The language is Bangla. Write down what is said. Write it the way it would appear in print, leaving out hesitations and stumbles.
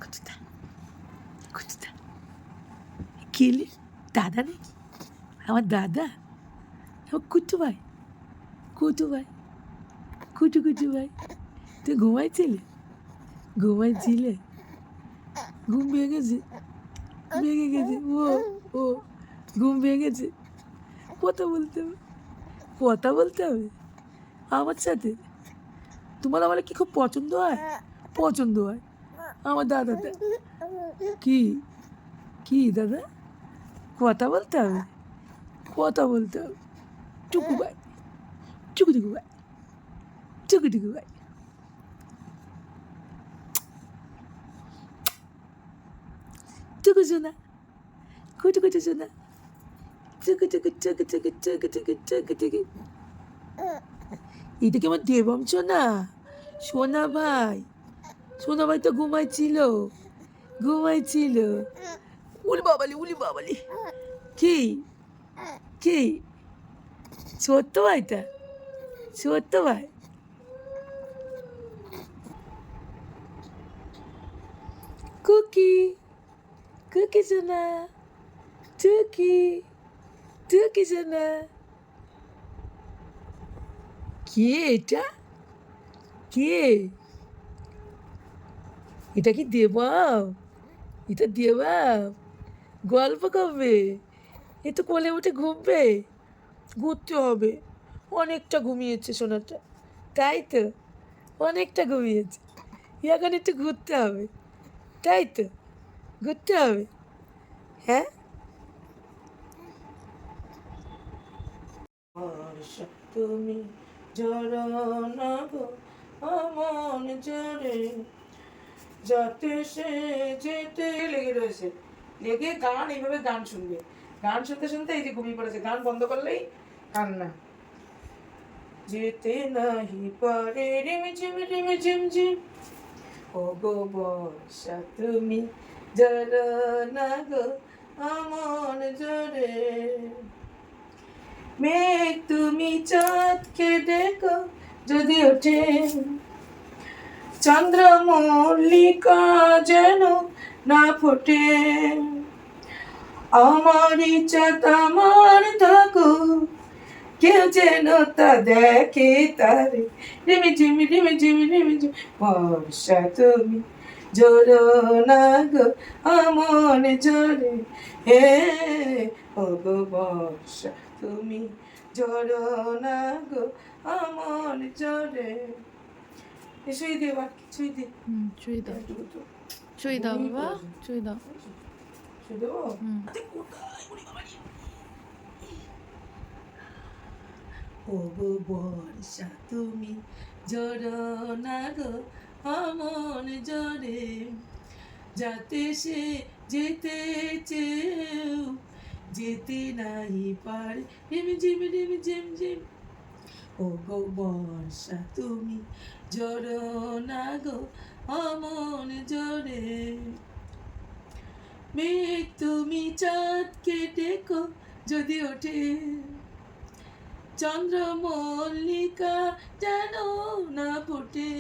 কুচুদা কুচুদা খেলে দাদা নাকি আমার দাদা আমার কুটু ভাই কুটু ভাই কুটু কুটু ভাই তুই ঘুমাইছিলে ঘুম ভেঙে গেছে ও ঘুম ভেঙেছে কথা বলতে হবে আমার সাথে তোমার আমার কি খুব পছন্দ হয় আমার দাদাটা কি দাদা কথা বলতে হবে টুকু ভাই টুকু ভাই টুকু শোনা কুটু শোনা টুকু এটা কি আমার দেবম সোনা ভাই তো ঘুমাইছিল উলি বাবালি কি ছোট্ট ভাই কুকি সোনা টুকি সোনা এটা কি দেবাম গল্প করবে এ তো কোলে উঠে ঘুরতে হবে অনেকটা ঘুমিয়েছে সোনাটা তাই তো অনেকটা ঘুমিয়েছে এখন একটু ঘুরতে হবে তাই তো ঘুরতে হবে হ্যাঁ তুমি জড়না গো আমন জড়ে যাতে সে যেতে লেগে রয়েছে এইভাবে গান শুনবে গান শুনতে এই যে ঘুমিয়ে পড়েছে গান বন্ধ করলেই কান্না যেতে নাহি পারে রিম ও গো বর্ষা তুমি জড়না গো আমন জড়ে মেঘ তুমি চাঁদকে দেখো যদি ওঠে চন্দ্র মল্লিকা যেন না ফোটে আমার ইচ্ছা তোমার থাকো কেউ যেন তা দেখে তারে রিমি বর্ষা তুমি জোরো না গো আমন জোরে হে ও গো বর্ষা তুমি জোরো না গো আমন জোরে শুই দে বা শুই দাও বাবা শুই দাও শুই দেবো ও গো বর্ষা তুমি জোরো না গো আমন জোরে যাতে সে যেতে চেয়েও যেতে নাই পারে ঝিম ও গো বর্ষা তুমি জোরো না গো আমন জোরে মেঘ তুমি চাঁদকে ডেকো যদি ওঠে চন্দ্র মল্লিকা যেন না ফোটে